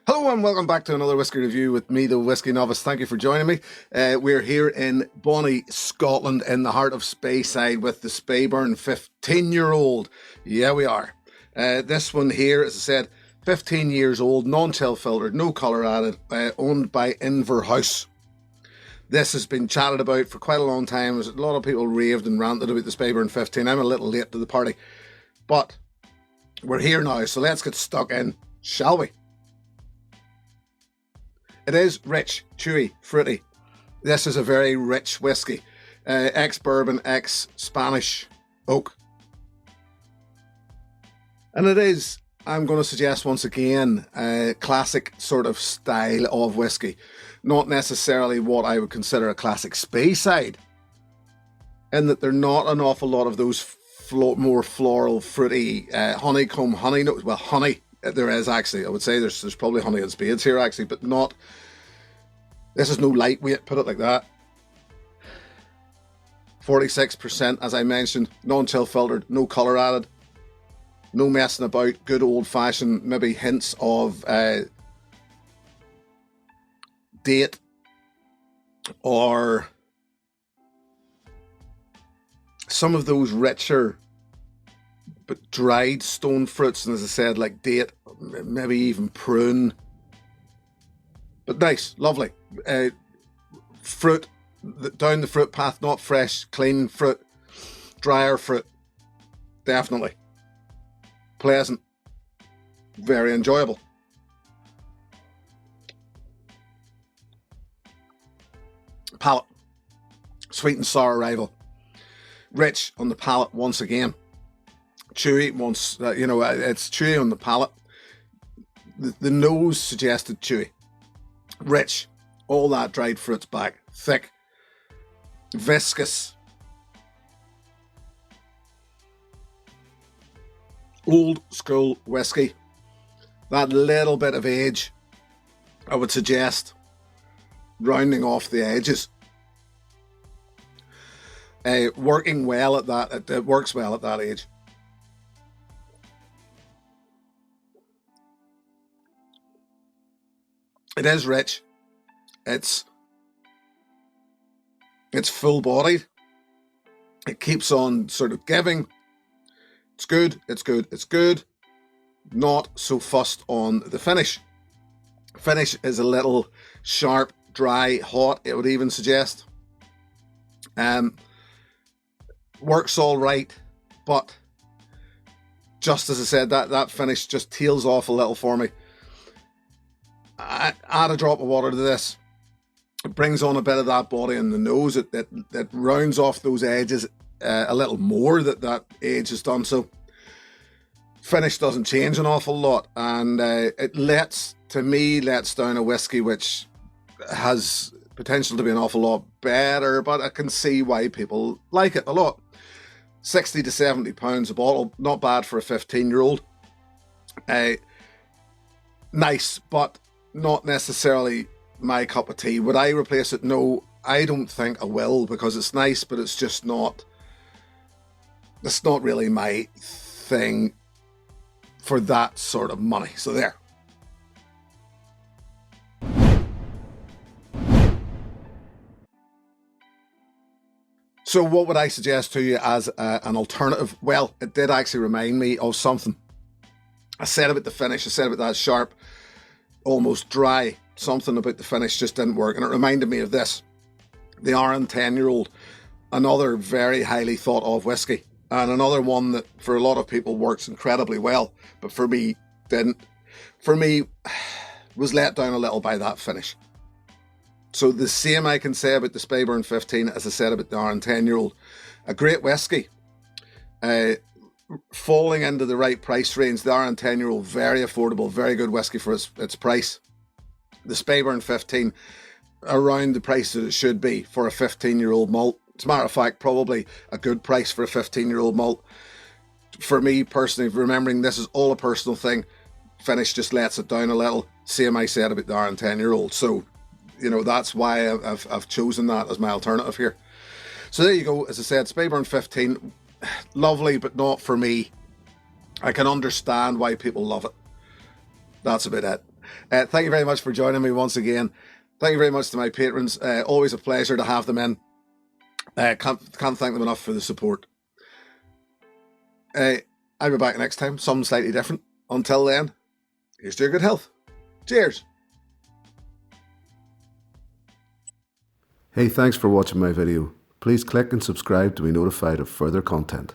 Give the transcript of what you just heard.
Hello and welcome back to another Whiskey review with me, the Whiskey Novice. Thank you for joining me. We're here in Bonnie, Scotland, in the heart of Speyside with the Speyburn 15-year-old. Yeah, we are. This one here, as I said, 15 years old, non-chill filtered, no colour added, owned by Inverhouse. This has been chatted about for quite a long time. There's a lot of people raved and ranted about the Speyburn 15. I'm a little late to the party, but we're here now, so let's get stuck in, shall we? It is rich, chewy, fruity. This is a very rich whiskey. Ex-bourbon, ex-Spanish oak. And it is, I'm going to suggest once again, a classic sort of style of whiskey. Not necessarily what I would consider a classic Speyside, in that there are not an awful lot of those more floral, fruity, honeycomb, honey notes. Well, honey. There is actually, I would say there's probably honey and spades here actually, but not, this is no lightweight, put it like that. 46%, as I mentioned, non-chill filtered, no colour added, no messing about, good old fashioned, maybe hints of date or some of those richer but dried stone fruits, and as I said, like date, maybe even prune. But nice, lovely. Fruit, down the fruit path, not fresh, clean fruit, drier fruit. Definitely. Pleasant. Very enjoyable. Palate. Sweet and sour arrival. Rich on the palate once again. Chewy once, it's chewy on the palate. The nose suggested chewy. Rich, all that dried fruits back. Thick, viscous, old school whiskey. That little bit of age, I would suggest, rounding off the edges. Working well at that, it works well at that age. It is rich. It's full-bodied. It keeps on sort of giving. It's good, it's good, it's good. Not so fussed on the finish. Finish is a little sharp, dry, hot, it would even suggest. Works all right, but just as I said, that finish just tails off a little for me. Add a drop of water to this. It brings on a bit of that body in the nose. It rounds off those edges a little more that age has done. So finish doesn't change an awful lot, and it lets down a whiskey which has potential to be an awful lot better, but I can see why people like it a lot. 60 to 70 pounds a bottle, not bad for a 15-year-old. Nice, but not necessarily my cup of tea. Would I replace it? No, I don't think I will, because it's nice, but it's just not, it's not really my thing for that sort of money. So there. So what would I suggest to you as an alternative? Well, it did actually remind me of something. I said about the finish, I said about that sharp, almost dry, something about the finish just didn't work, and it reminded me of this, the un-10-year-old, another very highly thought of whiskey, and another one that for a lot of people works incredibly well, but for me didn't. For me, was let down a little by that finish. So the same I can say about the Speyburn 15 as I said about the un-10-year-old. A great whiskey, falling into the right price range. The un-10-year-old, very affordable, very good whiskey for its price. The Speyburn 15, around the price that it should be for a 15-year-old malt. As a matter of fact, probably a good price for a 15-year-old malt. For me personally, remembering this is all a personal thing, finish just lets it down a little. Same I said about the un-10-year-old. So, that's why I've chosen that as my alternative here. So there you go. As I said, Speyburn 15, lovely, but not for me. I can understand why people love it. That's about it. Thank you very much for joining me once again. Thank you very much to my patrons. Always a pleasure to have them in. Can't thank them enough for the support. I'll be back next time, something slightly different. Until then, here's to your good health. Cheers. Hey, thanks for watching my video. Please click and subscribe to be notified of further content.